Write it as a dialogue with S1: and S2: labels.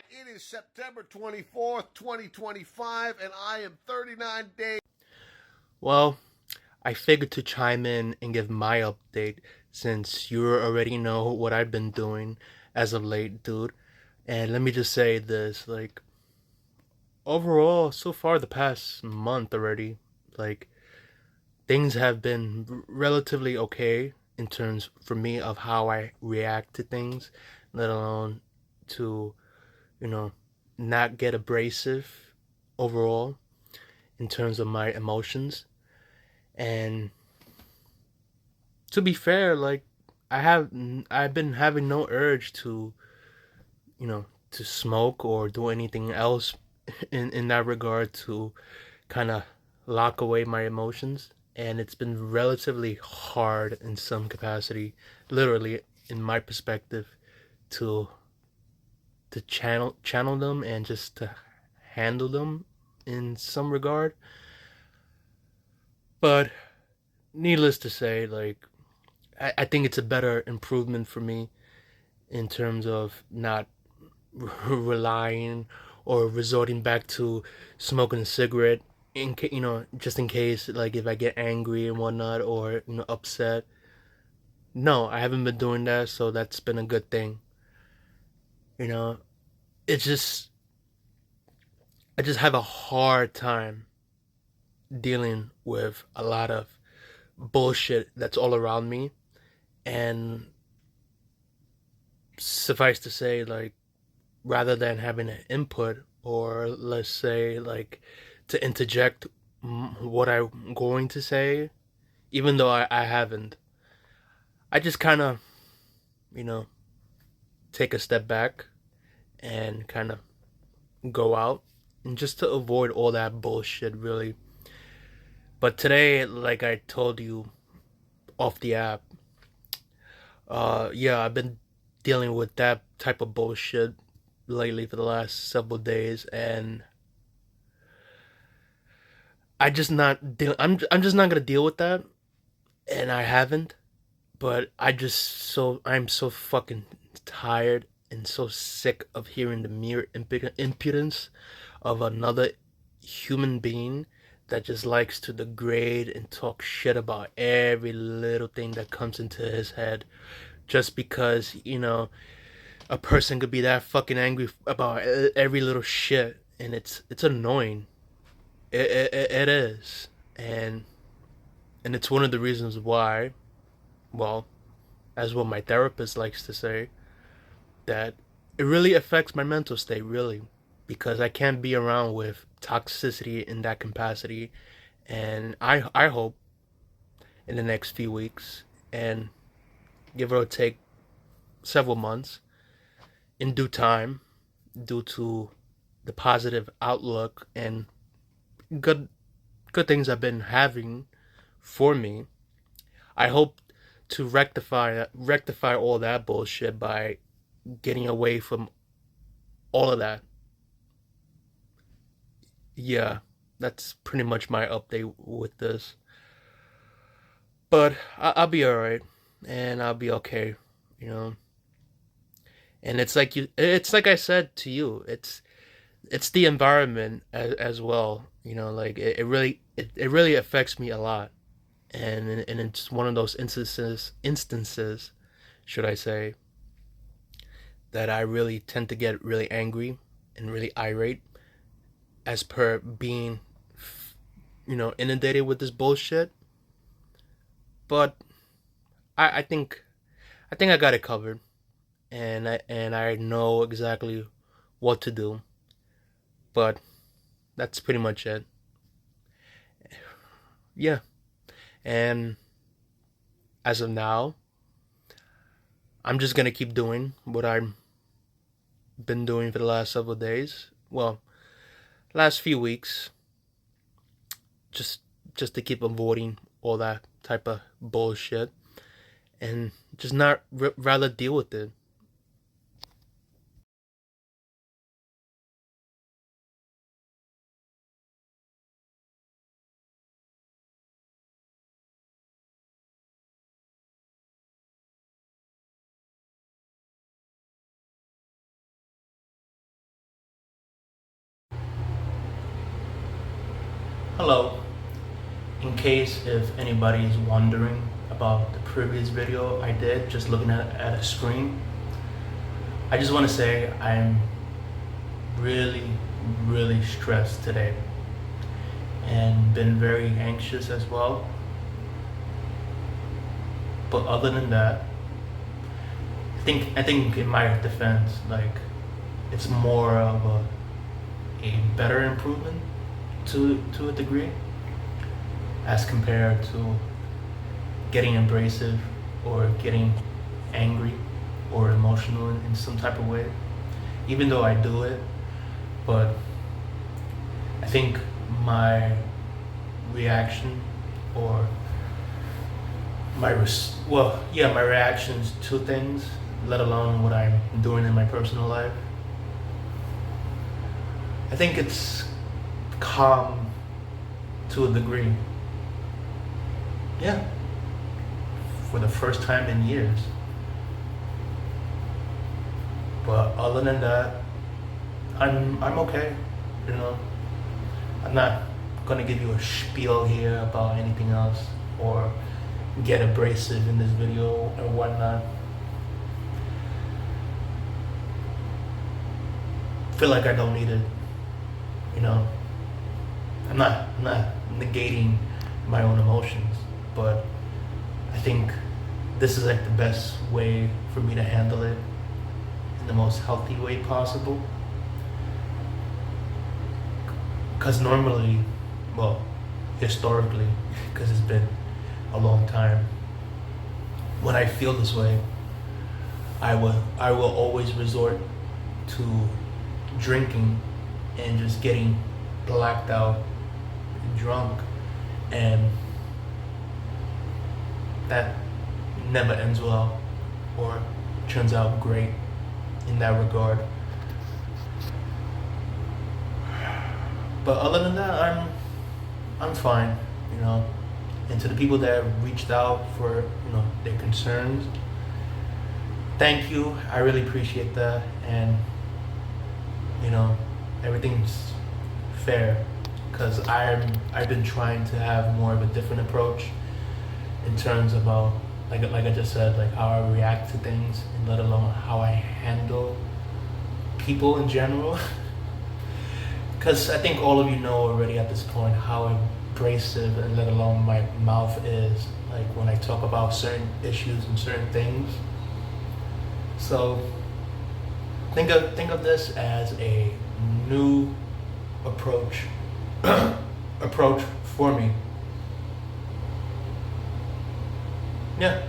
S1: right, it is September 24th, 2025, and I am 39 days.
S2: Well, I figured to chime in and give my update since you already know what I've been doing as of late, dude. And let me just say this, like, overall, so far the past month already, like, things have been relatively okay in terms for me of how I react to things, let alone to, you know, not get abrasive overall in terms of my emotions. And to be fair, like I've been having no urge to, to smoke or do anything else in that regard to kind of lock away my emotions, and it's been relatively hard in some capacity, literally in my perspective, to channel them and just to handle them in some regard. But needless to say, like I think it's a better improvement for me in terms of not relying or resorting back to smoking a cigarette just in case, like, if I get angry and whatnot, or upset. No, I haven't been doing that, so that's been a good thing. you know it's just, I just have a hard time dealing with a lot of bullshit that's all around me. And suffice to say, like, rather than having an input, or let's say, like, to interject what I'm going to say, even though I haven't, I just kind of, you know, take a step back and kind of go out, and just to avoid all that bullshit, really. But today, like I told you off the app, yeah, I've been dealing with that type of bullshit lately for the last several days, and I'm just not gonna deal with that, and I haven't. But I'm so fucking tired and so sick of hearing the mere impudence of another human being that just likes to degrade and talk shit about every little thing that comes into his head, just because a person could be that fucking angry about every little shit, and it's annoying. It is. And it's one of the reasons why, well, as what my therapist likes to say, that it really affects my mental state, really, because I can't be around with toxicity in that capacity. And I hope in the next few weeks, and give or take several months, in due time, due to the positive outlook and good good things I've been having for me, I hope to rectify all that bullshit by getting away from all of that. Yeah, that's pretty much my update with this. But I'll be alright, and I'll be okay, you know. And it's like I said to you, it's the environment as well. Like, it really affects me a lot, and it's one of those instances, should I say, that I really tend to get really angry and really irate, as per being, inundated with this bullshit. But I think I got it covered, and I know exactly what to do. But that's pretty much it. Yeah, and as of now, I'm just gonna keep doing what I've been doing for the last several days. Well, last few weeks, just just to keep avoiding all that type of bullshit, and just not rather deal with it. Hello. In case if anybody is wondering about the previous video I did, just looking at a screen, I just want to say I'm really, really stressed today and been very anxious as well. But other than that, I think in my defense, like it's more of a better improvement to a degree as compared to getting abrasive or getting angry or emotional in some type of way, even though I do it. But I think my reaction or my reactions to things, let alone what I'm doing in my personal life, I think it's calm to a degree. Yeah, for the first time in years. But other than that, I'm okay. You know, I'm not gonna give you a spiel here about anything else or get abrasive in this video or whatnot. Feel like I don't need it. You know, I'm not negating my own emotions, but I think this is like the best way for me to handle it in the most healthy way possible. Because normally, well, historically, because it's been a long time, when I feel this way, I will always resort to drinking and just getting blacked out, drunk, and that never ends well or turns out great in that regard. But other than that, I'm fine, you know. And to the people that reached out for, you know, their concerns, thank you. I really appreciate that. And you know, everything's fair because I've been trying to have more of a different approach in terms about like I just said, like how I react to things and let alone how I handle people in general. Because I think all of you know already at this point how abrasive and let alone my mouth is, like when I talk about certain issues and certain things. So think of this as a new approach for me. Yeah.